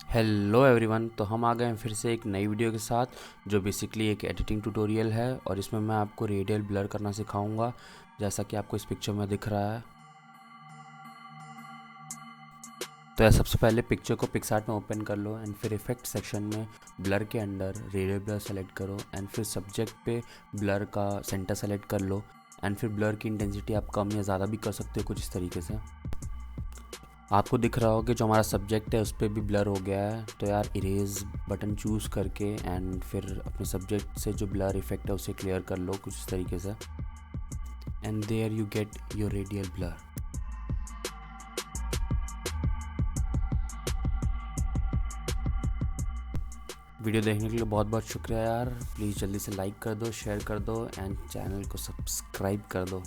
Hello everyone. तो हम आ गए हैं फिर से एक नई वीडियो के साथ जो बेसिकली एक एडिटिंग ट्यूटोरियल है और इसमें मैं आपको रेडियल ब्लर करना सिखाऊंगा, जैसा कि आपको इस पिक्चर में दिख रहा है। तो यार सबसे पहले पिक्चर को पिक्सार्ट में ओपन कर लो एंड फिर इफेक्ट सेक्शन में ब्लर के अंदर रेडियल ब्लर सेलेक्ट करो एंड फिर सब्जेक्ट पे ब्लर का सेंटर सेलेक्ट कर लो एंड फिर ब्लर की इंटेंसिटी आप कम या ज़्यादा भी कर सकते हो कुछ इस तरीके से। आपको दिख रहा होगा कि जो हमारा सब्जेक्ट है उस पर भी ब्लर हो गया है। तो यार इरेज बटन चूज़ करके एंड फिर अपने सब्जेक्ट से जो ब्लर इफेक्ट है उसे क्लियर कर लो कुछ इस तरीके से and there you get your radial blur. Video देखने के लिए बहुत बहुत शुक्रिया यार। प्लीज़ जल्दी से लाइक कर दो, शेयर कर दो एंड चैनल को सब्सक्राइब कर दो।